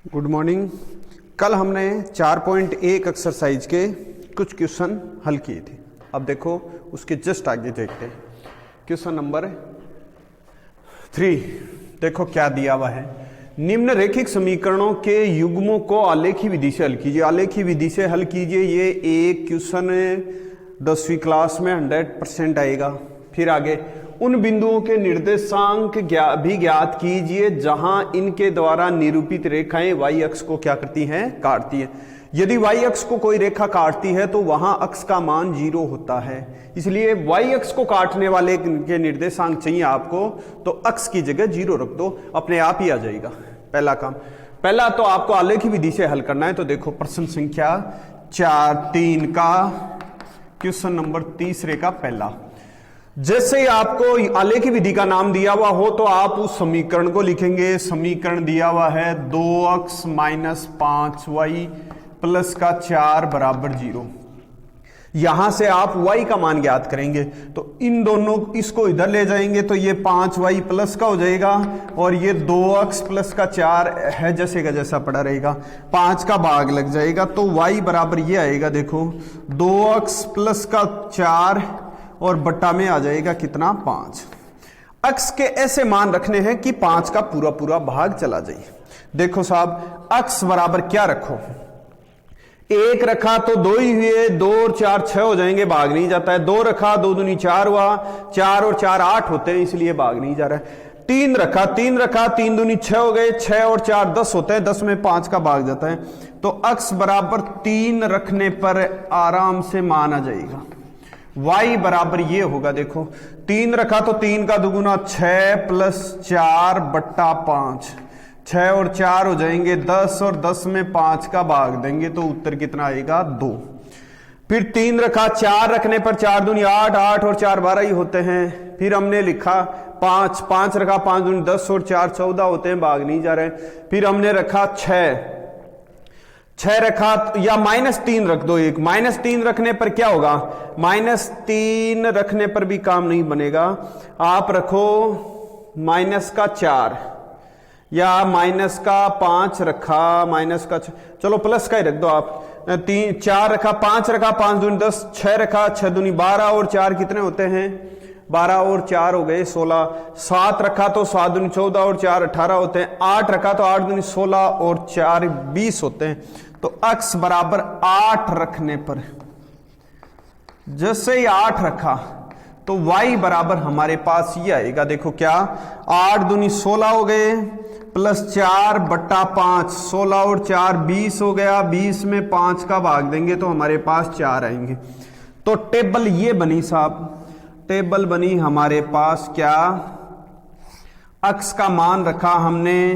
Good morning. कल हमने 4.1 exercise के कुछ क्वेश्चन हल किए थे। अब देखो उसके जस्ट आगे देखते हैं। क्वेश्चन नंबर 3 देखो क्या दिया हुआ है। निम्न रेखिक समीकरणों के युग्मों को आलेखी विधि से हल कीजिए। आलेखी विधि से हल कीजिए। ये एक क्वेश्चन 10वीं क्लास में 100% आएगा। फिर आगे उन बिंदुओं के निर्देशांक भी ज्ञात कीजिए जहां इनके द्वारा निरूपित रेखाएं वाई अक्ष को क्या करती हैं, काटती हैं। यदि वाई अक्ष को कोई रेखा काटती है तो वहां अक्ष का मान 0 होता है। इसलिए वाई अक्ष को काटने वाले के निर्देशांक चाहिए आपको, तो अक्ष की जगह 0 रख दो, अपने आप ही आ जाएगा। पहला काम, पहला तो आपको आलेखी विधि से हल करना है। तो देखो प्रश्न संख्या 4-3 का क्वेश्चन नंबर 3 का पहला। जैसे ही आपको आलेखी विधि का नाम दिया हुआ हो तो आप उस समीकरण को लिखेंगे। समीकरण दिया हुआ है 2x - 5y प्लस का 4 बराबर 0। यहां से आप y का मान ज्ञात करेंगे। तो इन दोनों इसको इधर ले जाएंगे तो ये 5y प्लस का हो जाएगा और ये 2x प्लस का 4 है जैसे का जैसा पड़ा रहेगा। 5 का भाग लग जाएगा तो y बराबर ये आएगा। देखो 2x प्लस का 4 और बट्टा में आ जाएगा कितना, 5। अक्ष के ऐसे मान रखने हैं कि 5 का पूरा पूरा भाग चला जाए। देखो साहब, अक्ष बराबर क्या रखो, 1 रखा तो 2 ही हुए, 2 और 4 6 हो जाएंगे, भाग नहीं जाता है। 2 रखा 2 दूनी 4 हुआ, 4 और 4 8 होते हैं, इसलिए भाग नहीं जा रहा है। 3 रखा 3 दूनी 6 हो गए, 6 और 4 10 होते हैं, 10 में 5 का भाग जाता है। तो अक्ष बराबर 3 रखने पर आराम से मान आ जाएगा। y बराबर ये होगा। देखो 3 रखा तो 3 का दुगुना 6 प्लस 4 बट्टा 5, 6 और 4 हो जाएंगे 10 और 10 में 5 का भाग देंगे तो उत्तर कितना आएगा, 2। फिर 3 रखा, 4 रखने पर 4 दूनी 8, 8 और 4 12 ही होते हैं। फिर हमने लिखा 5 रखा, 5 दूनी 10 और 4 14 होते हैं, भाग नहीं जा रहे। फिर हमने रखा 6 रखा या -3 रख दो। एक -3 रखने पर क्या होगा, -3 रखने पर भी काम नहीं बनेगा। आप रखो -4 या -5 रखा, चलो प्लस का ही रख दो आप। 4 रखा, 5 रखा, 5 दूनी 10, 6 रखा, 6 दूनी 12 और 4 कितने होते हैं, 12 और 4 हो गए 16। 7 रखा तो 7 दूनी 14 और 4 18 होते हैं। 8 रखा तो 8 दूनी 16 और 4 20 होते हैं। तो अक्ष बराबर 8 रखने पर, जैसे ही 8 रखा तो y बराबर हमारे पास ये आएगा। देखो क्या, 8 दूनी 16 हो गए प्लस 4 बट्टा 5, 16 और 4 20 हो गया, 20 में 5 का भाग देंगे तो हमारे पास 4 आएंगे। तो टेबल ये बनी साहब, टेबल बनी हमारे पास क्या, अक्ष का मान रखा हमने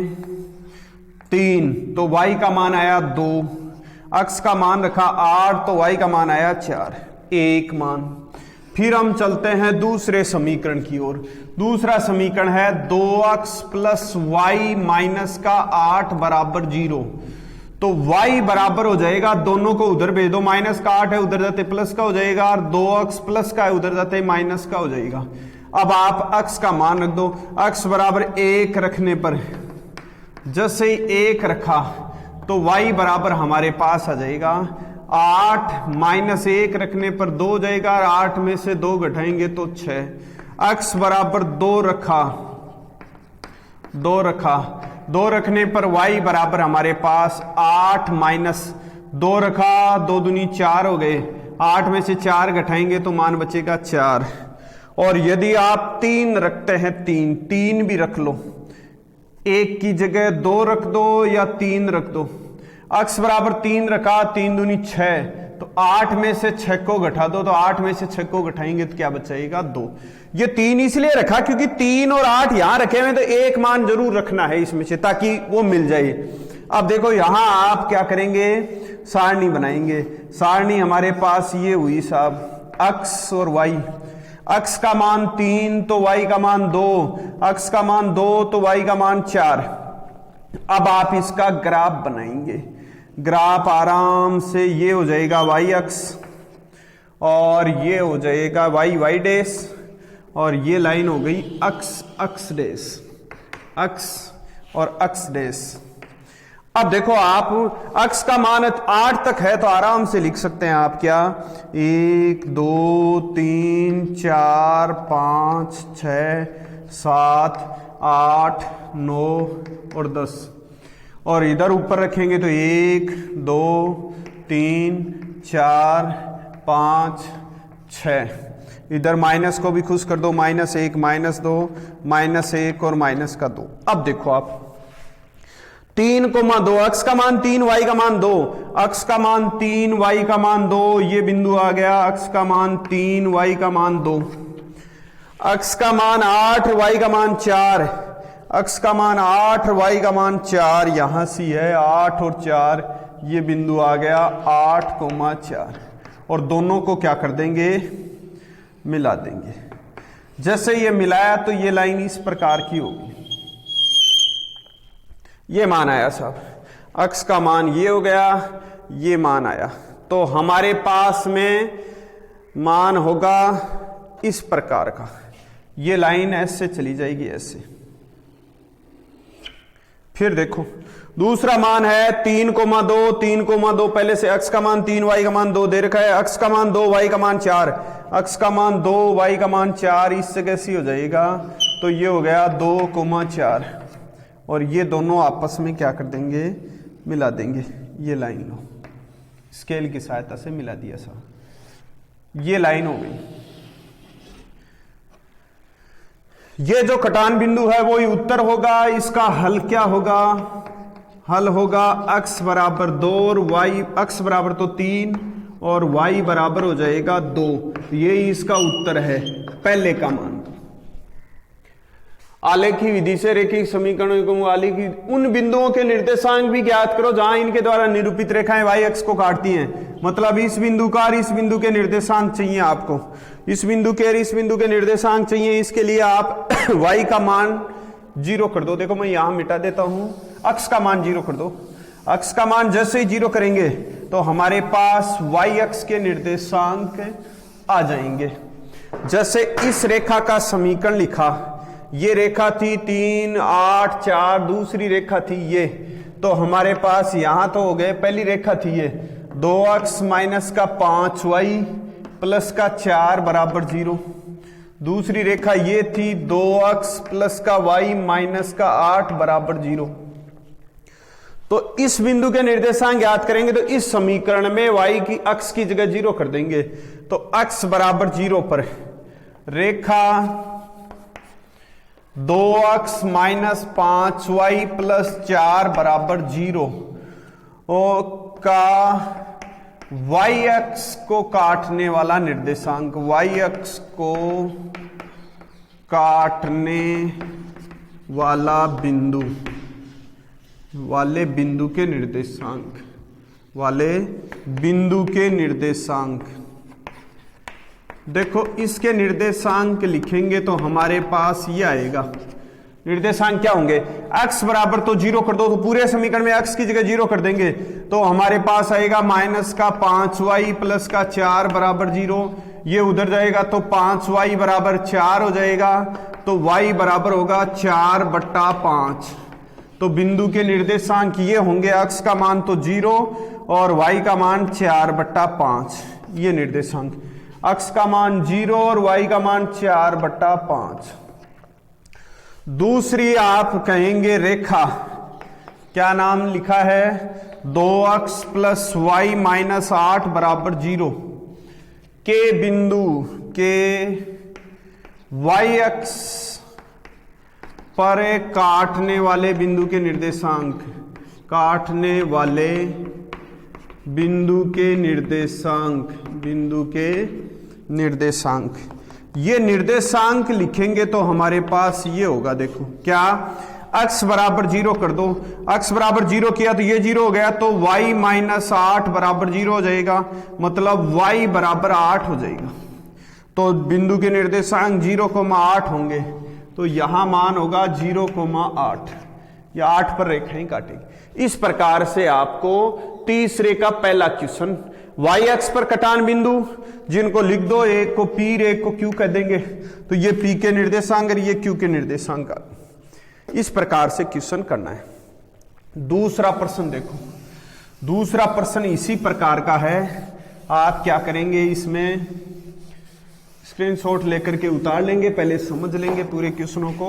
3 तो y का मान आया 2, अक्ष का मान रखा 8 तो y का मान आया 4, 1 मान। फिर हम चलते हैं दूसरे समीकरण की ओर। दूसरा समीकरण है 2x प्लस y माइनस का 8 बराबर 0। तो y बराबर हो जाएगा, दोनों को उधर भेज दो, माइनस का 8 है उधर जाते प्लस का हो जाएगा, और 2x प्लस का है उधर जाते माइनस का हो जाएगा। अब आप अक्ष का मान रख दो। अक्ष बराबर 1 रखने पर, जैसे ही 1 रखा तो y बराबर हमारे पास आ जाएगा 8 - 1 रखने पर 2 हो जाएगा, और 8 में से 2 घटाएंगे तो 6। अक्ष बराबर 2 रखा, 2 रखने पर y बराबर हमारे पास 8 - 2 रखा, 2 दूनी 4 हो गए, 8 में से 4 घटाएंगे तो मान बचेगा 4। और यदि आप 3 रखते हैं, 3 भी रख लो, 1 की जगह 2 रख दो या 3 रख दो। अक्ष बराबर 3 रखा, 3 दूनी 6, तो 8 में से 6 को घटा दो, तो 8 में से 6 को घटाएंगे तो क्या बचेगा, 2। ये 3 इसलिए रखा क्योंकि 3 और 8 यहां रखे हुए, तो एक मान जरूर रखना है इसमें से ताकि वो मिल जाए। अब देखो यहां आप क्या करेंगे, सारणी बनाएंगे। सारणी हमारे पास ये हुई साहब, अक्ष और y। अक्ष का मान 3 तो y का मान 2, अक्ष का मान 2 तो y का मान 4। अब आप इसका ग्राफ बनाएंगे। ग्राफ आराम से ये हो जाएगा y अक्ष, और ये हो जाएगा y डैश, और ये लाइन हो गई अक्ष डैश, अक्ष और अक्ष डैश। अब देखो आप अक्स का मान 8 तक है तो आराम से लिख सकते हैं आप क्या 1 2 3 4 5 6 7 8 9 और 10 और इधर ऊपर रखेंगे तो 1 2 3 4 5 6 इधर माइनस को भी खुश कर दो -1 -2 -1 और -2। अब देखो आप 3,2 अक्स का मान 3 वाई का मान 2 अक्स का मान 3 वाई का मान 2 ये बिंदु आ गया अक्स का मान 3 वाई का मान 2 अक्स का मान 8 वाई का मान 4 अक्स का मान 8 वाई का मान 4 यहां से है 8 और 4 ये बिंदु आ गया 8,4 और दोनों को क्या कर देंगे मिला देंगे। जैसे ये मिलाया तो ये लाइन इस प्रकार की होगी। ये मान आया साहब अक्स का मान ये हो गया ये मान आया तो हमारे पास में मान होगा इस प्रकार का। ये लाइन ऐसे चली जाएगी ऐसे। फिर देखो दूसरा मान है 3,2 3,2 पहले से अक्स का मान 3 वाई का मान 2 दे रखा है अक्स का मान 2 वाई का मान 4 अक्स का मान 2 वाई का मान 4 इससे कैसी हो जाएगा तो ये हो गया 2,4 और ये दोनों आपस में क्या कर देंगे मिला देंगे। ये लाइन लो स्केल की सहायता से मिला दिया सा ये लाइन हो गई। ये जो कटान बिंदु है वो ही उत्तर होगा। इसका हल क्या होगा हल होगा x बराबर 2 और y x बराबर तो 3 और y बराबर हो जाएगा 2। ये इसका उत्तर है पहले का मान। आलेखी विधि से रेखिक समीकरणों को आलेखी उन बिंदुओं के निर्देशांक भी ज्ञात करो जहां इनके द्वारा निरूपित रेखाएं y अक्ष को काटती हैं। मतलब इस बिंदु का और इस बिंदु के निर्देशांक चाहिए आपको। इस बिंदु के और इस बिंदु के निर्देशांक चाहिए। इसके लिए आप y का मान 0 कर दो। देखो मैं यहां मिटा देता हूं अक्ष का मान 0 कर दो। अक्ष का मान जैसे ही 0 करेंगे तो हमारे पास y अक्ष के निर्देशांक आ जाएंगे। जैसे इस रेखा का समीकरण लिखा ये रेखा थी 3 8 4 दूसरी रेखा थी ये तो हमारे पास यहां तो हो गए पहली रेखा थी ये 2x माइनस का 5y प्लस का 4 बराबर 0। दूसरी रेखा ये थी 2x प्लस का y माइनस का 8 बराबर 0। तो इस बिंदु के निर्देशांक ज्ञात करेंगे तो इस समीकरण में y की अक्ष की जगह 0 कर देंगे तो x बराबर 0 पर रेखा 2x माइनस 5y प्लस 4 बराबर 0 का y अक्ष को काटने वाला निर्देशांक y अक्ष को काटने वाला बिंदु वाले बिंदु के निर्देशांक देखो इसके निर्देशांक लिखेंगे तो हमारे पास ये आएगा। निर्देशांक क्या होंगे x बराबर तो 0 कर दो तो पूरे समीकरण में x की जगह 0 कर देंगे तो हमारे पास आएगा माइनस का 5y प्लस का 4 बराबर 0। ये उधर जाएगा तो 5y बराबर 4 हो जाएगा तो y बराबर होगा 4/5। तो बिंदु के निर्देशांक ये होंगे x का मान तो 0 और y का मान 4/5। ये निर्देशांक x का मान 0 और y का मान 4/5। दूसरी आप कहेंगे रेखा क्या नाम लिखा है 2x प्लस y माइनस 8 बराबर 0 के बिंदु के y अक्ष पर काटने वाले बिंदु के निर्देशांक ये निर्देशांक लिखेंगे तो हमारे पास ये होगा। देखो क्या x बराबर 0 कर दो x बराबर 0 किया तो ये 0 हो गया तो y माइनस 8 बराबर 0 हो जाएगा मतलब y बराबर 8 हो जाएगा। तो बिंदु के निर्देशांक 0,8 होंगे तो यहां मान होगा 0,8 या 8 पर रेखाएं काटेगी। इस प्रकार से आपको तीसरे का पहला क्वेश्चन y अक्ष पर कटान बिंदु जिनको लिख दो एक को p एक को q कह देंगे तो ये p के निर्देशांक और ये q के निर्देशांक इस प्रकार से क्वेश्चन करना है। दूसरा प्रश्न देखो, दूसरा प्रश्न इसी प्रकार का है। आप क्या करेंगे, इसमें स्क्रीनशॉट लेकर के उतार लेंगे, पहले समझ लेंगे पूरे क्वेश्चनों को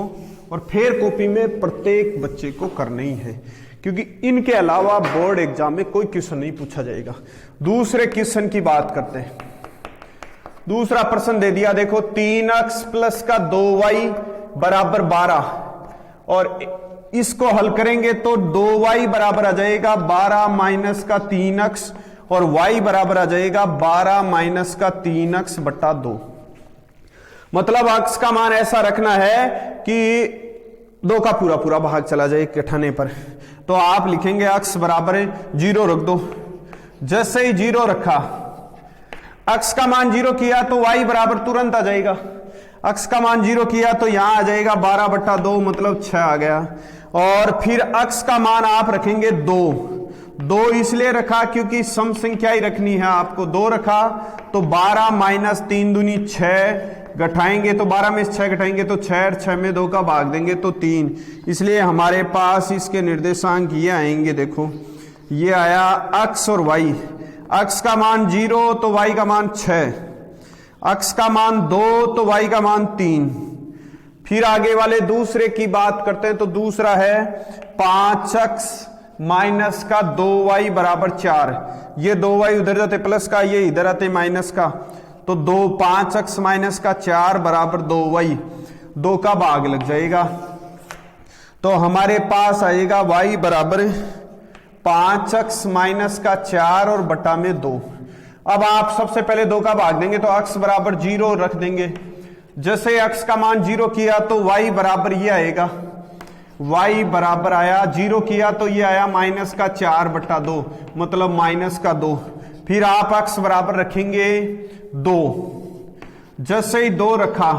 और फिर कॉपी में प्रत्येक बच्चे को करना ही है, क्योंकि इनके अलावा बोर्ड एग्जाम में कोई क्वेश्चन नहीं पूछा जाएगा। दूसरे क्वेश्चन की बात करते हैं। दूसरा प्रश्न दे दिया, देखो 3x प्लस का 2y बराबर 12 और इसको हल करेंगे तो 2y बराबर आ जाएगा 12 माइनस का 3x और y बराबर आ जाएगा 12 माइनस का 3x बटा 2। मतलब x का मान ऐसा रखना है कि 2 का पूरा पूरा भाग चला जाए घटाने पर। तो आप लिखेंगे x बराबर 0 रख दो। जैसे ही 0 रखा, x का मान 0 किया तो y बराबर तुरंत आ जाएगा। x का मान 0 किया तो यहां आ जाएगा 12 बटा 2 मतलब 6 आ गया। और फिर x का मान आप रखेंगे 2 इसलिए रखा क्योंकि सम संख्या ही रखनी है आपको। 2 रखा तो 12 माइनस 3 दूनी 6 घटाएंगे तो 12 में 6 घटाएंगे तो 6 और 6 में 2 का भाग देंगे तो 3। इसलिए हमारे पास इसके निर्देशांक ये आएंगे। देखो ये आया x और y। x का मान 0 तो y का मान 6, x का मान 2 तो y का मान 3। फिर आगे वाले दूसरे की बात करते हैं तो दूसरा है 5x माइनस का 2y बराबर 4। ये 2y उधर जाते प्लस का, ये इधर आते माइनस का, तो 5x माइनस का 4 बराबर 2y। 2 का भाग लग जाएगा तो हमारे पास आएगा y बराबर 5x माइनस का 4 और बटा में 2। अब आप सबसे पहले 2 का भाग देंगे तो x बराबर 0 रख देंगे। जैसे x का मान 0 किया तो y बराबर ये आएगा, y बराबर आया 0 किया तो ये आया माइनस का 4 बटा 2 मतलब माइनस का 2। फिर आप x बराबर रखेंगे 2। जैसे ही 2 रखा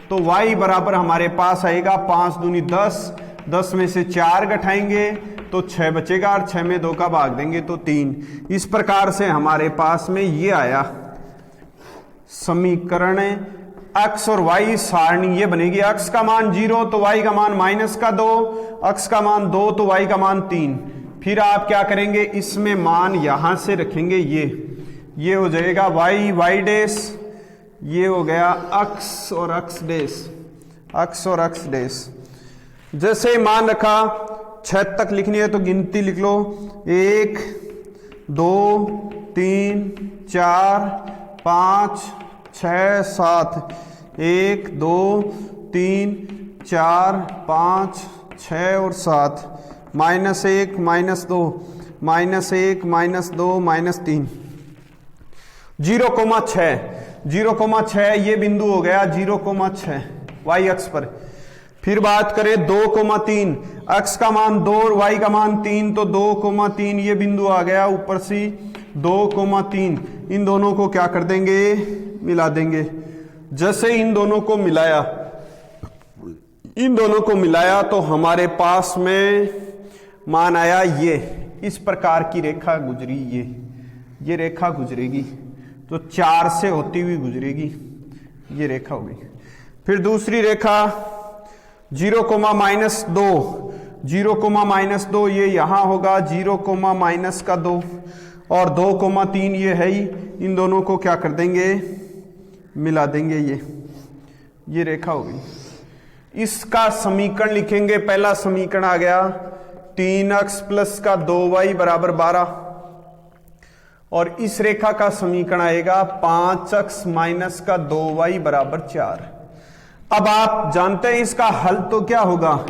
तो y बराबर हमारे पास आएगा 5 दूनी 10, 10 में से 4 घटाएंगे तो 6 बचेगा और 6 में 2 का भाग देंगे तो 3। इस प्रकार से हमारे पास में ये आया समीकरण। x और y सारणी ये बनेगी, x का मान 0 तो y का मान माइनस का 2, x का मान 2 तो y का मान 3। फिर आप क्या करेंगे, इसमें मान यहां से रखेंगे, ये हो जाएगा y डैश, ये हो गया x और x डैश, x और x डैश। जैसे मान रखा 6 तक लिखनी है तो गिनती लिख लो, 1 2 3 4 5 6 7, 1 2 3 4 5 6 और 7, -1 -2 -1 -2 -3, 0,6 ये बिंदु हो गया 0,6 y अक्ष पर। फिर बात करें 2,3, x का मान 2 और y का मान 3 तो 2,3 ये बिंदु आ गया ऊपर से 2,3। इन दोनों को क्या कर देंगे, मिला देंगे। जैसे इन दोनों को मिलाया तो हमारे पास में मान आया ये, इस प्रकार की रेखा गुजरी, ये रेखा गुजरेगी तो 4 से होती हुई गुजरेगी, ये रेखा होगी। फिर दूसरी रेखा 0,-2 ये यहां होगा 0,-2 और 2,3 ये है ही। इन दोनों को क्या कर देंगे, मिला देंगे, ये रेखा होगी। इसका समीकरण लिखेंगे, पहला समीकरण आ गया 3x प्लस का 2y बराबर 12 और इस रेखा का समीकरण आएगा 5x माइनस का 2y बराबर 4। अब आप जानते हैं इसका हल तो क्या होगा,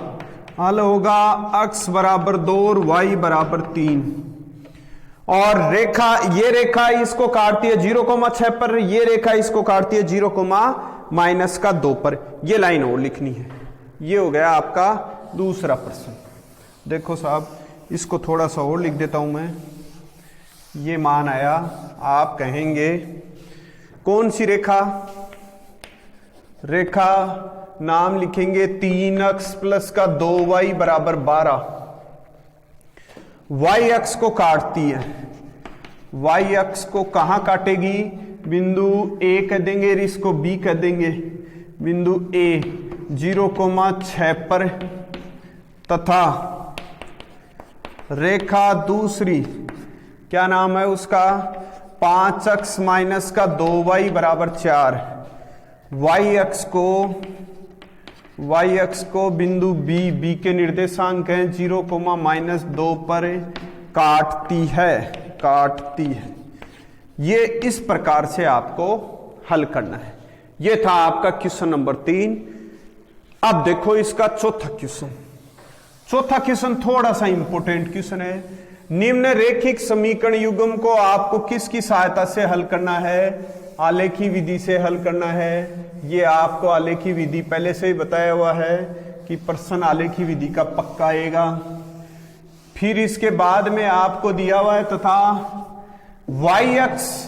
हल होगा x बराबर 2 और y बराबर 3 और ये रेखा इसको काटती है 0,6 पर, ये रेखा इसको काटती है 0,-2 पर। ये लाइन और लिखनी है। ये हो गया आपका दूसरा प्रश्न। देखो साहब, इसको थोड़ा सा और लिख देता हूं मैं। ये मान आया, आप कहेंगे कौन सी रेखा नाम लिखेंगे 3x प्लस का 2y बराबर 12, y अक्ष को काटती है। y अक्ष को कहां काटेगी, बिंदु A कह देंगे, इसको B कह देंगे, बिंदु A 0,6 पर तथा रेखा दूसरी क्या नाम है उसका, 5x माइनस का 2y बराबर 4, y अक्ष को बिंदु b के निर्देशांक हैं 0, -2 पर काटती है। ये इस प्रकार से आपको हल करना है। ये था आपका क्वेश्चन नंबर 3। अब देखो इसका चौथा क्वेश्चन थोड़ा सा इंपॉर्टेंट क्वेश्चन है। निम्न रेखिक समीकरण युग्म को आपको किसकी सहायता से हल करना है, आलेखी विधि से हल करना है। ये आपको आलेखी विधि पहले से ही बताया हुआ है कि प्रश्न आलेखी विधि का पक्का आएगा। फिर इसके बाद में आपको दिया हुआ है तथा y अक्ष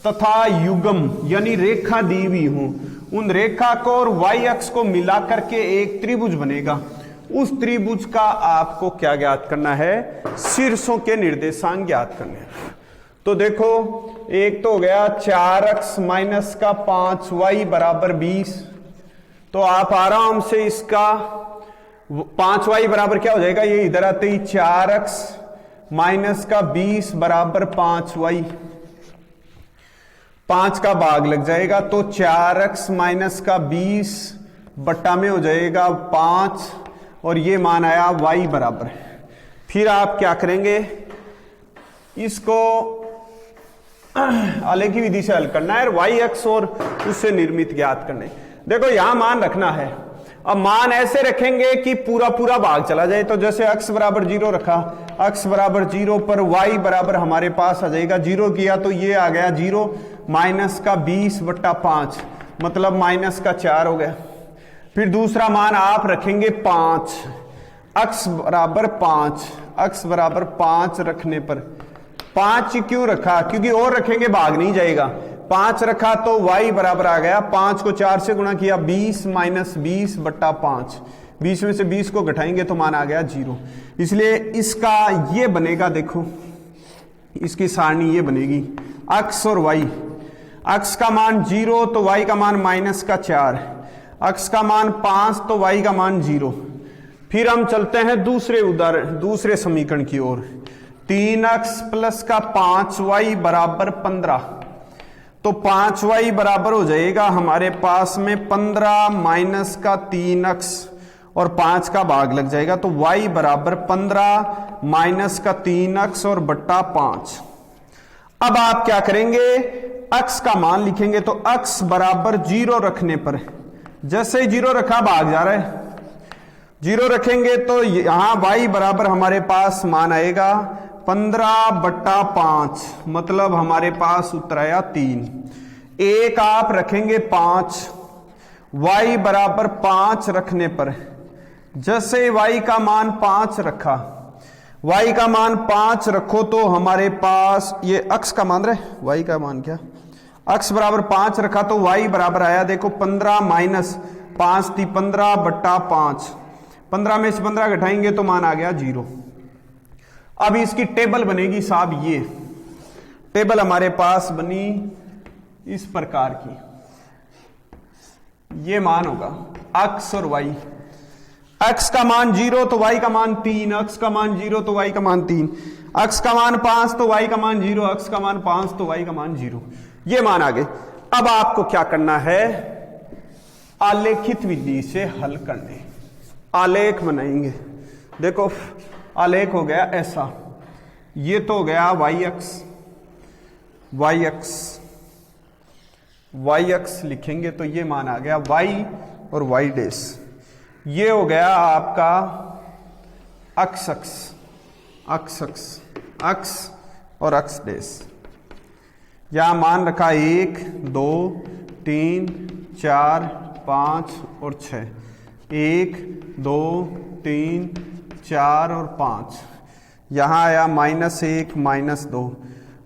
तथा युग्म यानी रेखा दी हुई हूं, उन रेखा को और y अक्ष को मिला करके एक त्रिभुज बनेगा। उस त्रिभुज का आपको क्या ज्ञात करना है, शीर्षों के निर्देशांक ज्ञात करने हैं। तो देखो एक तो हो गया 4x माइनस का 5y बराबर 20, तो आप आराम से इसका 5y बराबर क्या हो जाएगा, ये इधर आते ही 4x माइनस का 20 बराबर 5y, 5 का भाग लग जाएगा तो 4x माइनस का 20 बट्टा में हो जाएगा 5 और ये मान आया y बराबर है। फिर आप क्या करेंगे, इसको आलेखी विधि से हल करना है, y अक्ष और उससे निर्मित ज्ञात करने। देखो यहां मान रखना है। अब मान ऐसे रखेंगे कि पूरा पूरा भाग चला जाए। तो जैसे x बराबर 0 रखा, x बराबर 0 पर y बराबर हमारे पास आ जाएगा 0 किया तो ये आ गया 0 माइनस का 20 बट्टा 5 मतलब माइनस का 4 हो गया। फिर दूसरा मान आप रखेंगे 5, x बराबर 5, x बराबर 5 रखने पर 5 क्यों रखा, क्योंकि और रखेंगे भाग नहीं जाएगा। 5 रखा तो y बराबर आ गया, 5 को 4 से गुणा किया 20 माइनस 20 बट्टा 5, 20 में से 20 को घटाएंगे तो मान आ गया 0। इसलिए इसका ये बनेगा, देखो इसकी सारणी ये बनेगी x और y, x का मान 0 तो y का मान माइनस का 4, x का मान 5 तो y का मान 0। फिर हम चलते हैं दूसरे समीकरण की ओर। 3x प्लस का 5y बराबर 15, तो 5y बराबर हो जाएगा हमारे पास में 15 माइनस का 3x और 5 का भाग लग जाएगा तो y बराबर 15 माइनस का 3x और बट्टा 5। अब आप क्या करेंगे, x का मान लिखेंगे तो x बराबर 0 रखने पर, जैसे ही 0 रखा भाग जा रहा है, 0 रखेंगे तो यहां y बराबर हमारे पास मान आएगा 15 बट्टा 5 मतलब हमारे पास उत्तर आया 3। एक आप रखेंगे 5, y बराबर 5 रखने पर, जैसे y का मान 5 रखा, y का मान 5 रखो तो हमारे पास ये x का मान रहे, y का मान क्या, x बराबर 5 रखा तो y बराबर आया देखो 15 माइनस 5 थी 15 बट्टा 5, 15 में से 15 घटाएंगे तो मान आ गया 0। अब इसकी टेबल बनेगी साहब, ये टेबल हमारे पास बनी इस प्रकार की। ये मान होगा x और y, x का मान 0 तो y का मान 3, x का मान 0 तो y का मान 3, x का मान 5 तो y का मान 0, x का मान 5 तो y का मान 0। ये मान आ गए। अब आपको क्या करना है, आलेखित विधि से हल करने, आलेख बनाएंगे। देखो आलेख हो गया ऐसा, ये तो हो गया y अक्ष लिखेंगे तो ये मान आ गया y और y डैश। ये हो गया आपका अक्ष और अक्ष डैश। यहां मान रखा 1 2 3 4 5 और 6, 1 2 3 4 और 5। यहां आया -1 -2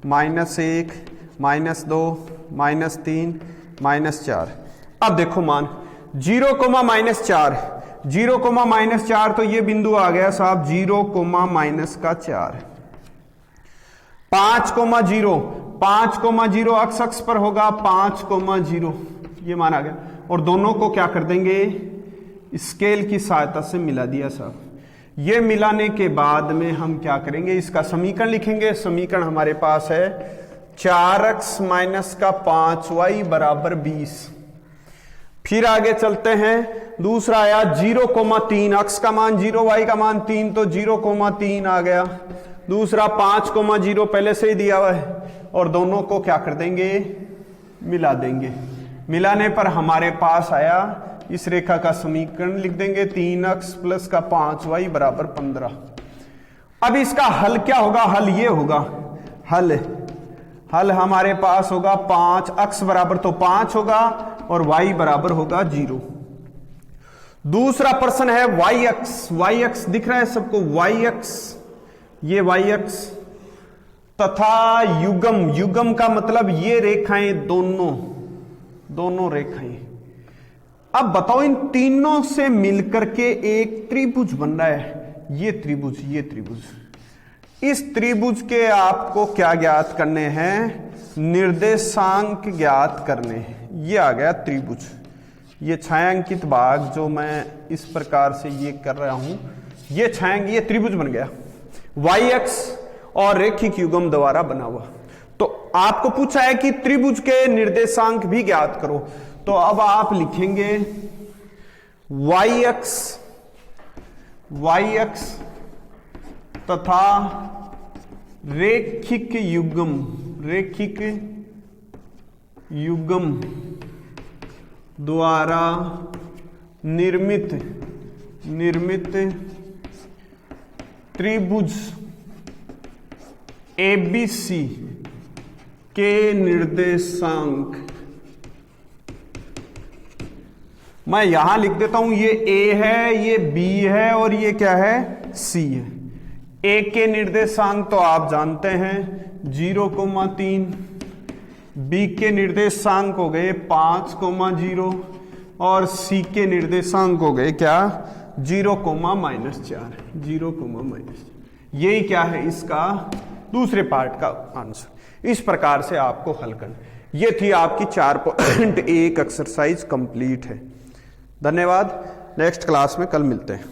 -1 -2 -3 -4। अब देखो मान 0 -4, 0 -4 तो ये बिंदु आ गया साहब 0 -4। 5 0 अक्ष पर होगा 5 0, ये मान आ गया। और दोनों को क्या कर देंगे, स्केल की सहायता से मिला दिया साहब। ये मिलाने के बाद में हम क्या करेंगे, इसका समीकरण लिखेंगे। समीकरण हमारे पास है 4x माइनस का 5y बराबर 20। फिर आगे चलते हैं, दूसरा आया 0,3, x का मान 0, y का मान 3, तो 0,3 आ गया। दूसरा 5,0 पहले से ही दिया हुआ है, और दोनों को क्या कर देंगे, मिला देंगे। मिलाने पर हमारे पास आया, इस रेखा का समीकरण लिख देंगे 3x प्लस का 5y बराबर 15। अब इसका हल क्या होगा, हल ये होगा, हल हमारे पास होगा 5x बराबर तो 5 होगा और y बराबर होगा 0। दूसरा प्रश्न है yx दिख रहा है सबको, yx, ये yx तथा युग्म का मतलब ये रेखाएं दोनों रेखाएं। अब बताओ, इन तीनों से मिलकर के एक त्रिभुज बन रहा है, ये त्रिभुज। इस त्रिभुज के आपको क्या ज्ञात करने हैं, निर्देशांक ज्ञात करने हैं। ये आ गया त्रिभुज। ये छायांकित भाग जो मैं इस प्रकार से ये कर रहा हूं, ये त्रिभुज बन गया, yx और रेखिक युग्म द्वारा बना हुआ। तो आपको पूछा है कि त्रिभुज के निर्देशांक भी ज्ञात करो, तो अब आप लिखेंगे yx तथा रेखिक युग्म द्वारा निर्मित त्रिभुज ABC के निर्देशांक। मैं यहां लिख देता हूं, ये A है, ये B है और ये क्या है, C है। A के निर्देशांक तो आप जानते हैं 0,3, B के निर्देशांक हो गए 5,0 और C के निर्देशांक हो गए क्या, 0,-4। यही क्या है इसका दूसरे पार्ट का आंसर। इस प्रकार से आपको हल करना। ये थी आपकी 4.1 एक्सरसाइज कंप्लीट है। धन्यवाद। नेक्स्ट क्लास में कल मिलते हैं।